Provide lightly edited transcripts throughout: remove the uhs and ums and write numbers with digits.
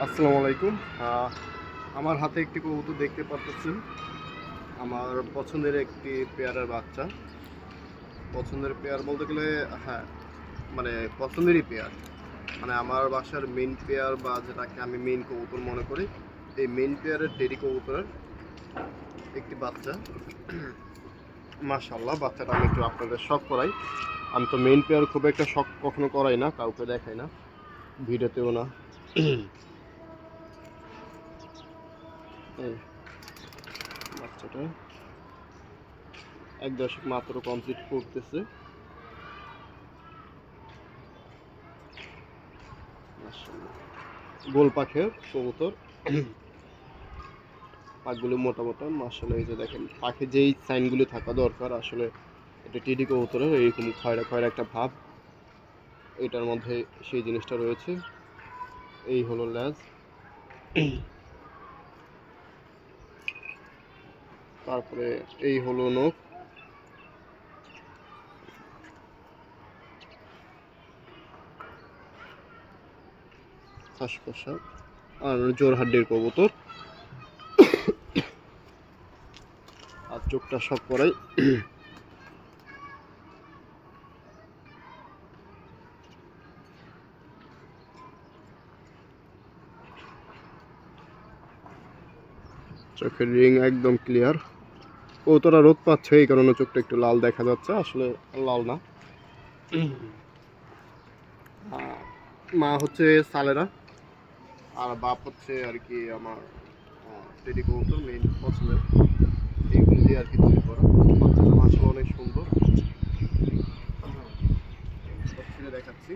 আসসালামু আলাইকুম। আমার হাতে একটি কবুতর দেখতে পাচ্ছেন। আমার পছন্দের একটি পেয়ারের বাচ্চা। পছন্দের পেয়ার বলতে গেলে হ্যাঁ, মানে পছন্দেরই পেয়ার। মানে আমার বাসার মেইন পেয়ার বা যেটাকে আমি মেইন কবুতর মনে করি, এই মেইন পেয়ারের টেডি কবুতরের একটি বাচ্চা। মাশাআল্লাহ, বাচ্চাটা আমি একটু আপনাদের শখ করাই। আমি তো মেইন পেয়ার খুব একটা শখ কখনো করাই না, কাউকে দেখাই না, ভিডিওতেও না। এই বাচ্চাটা 1 দশক মাত্র কমপ্লিট করতেছে। মাশাআল্লাহ, গোল পাখের কবুতর। পাখগুলো মোটা মোটা, মাশাআল্লাহ। এই যে দেখেন, পাখে যেই সাইনগুলো থাকা দরকার আসলে এটা টিডি কবুতরের, এরকম খয়রা খয়রা একটা ভাব এটার মধ্যে সেই জিনিসটা রয়েছে। এই হলো ল্যাজ, তারপরে এই হলো নখ, শ্বাস প্রশ্বাস, আর জোরহাড্ডির কবুতর। আর চোখটা শখ করাই। চোখের রিং একদম ক্লিয়ার। কবুতরটা রোদ পাচ্ছে, এই কারণে চোখটা একটু লাল দেখা যাচ্ছে, আসলে লাল না। মা হচ্ছে সালেরা, আর বাপ হচ্ছে আর কি আমার টেডি কবুতর মেইন পছন্দের। এইগুলো দিয়ে আর কি তৈরি করা। বাচ্চাটা মাশাআল্লাহ অনেক সুন্দর। ছিঁড়ে দেখাচ্ছি।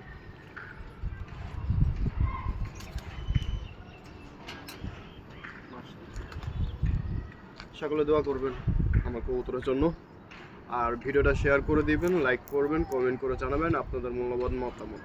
সকলে দোয়া করবেন আমার কবুতরের জন্য, আর ভিডিওটা শেয়ার করে দিবেন, লাইক করবেন, কমেন্ট করে জানাবেন আপনাদের মূল্যবান মতামত।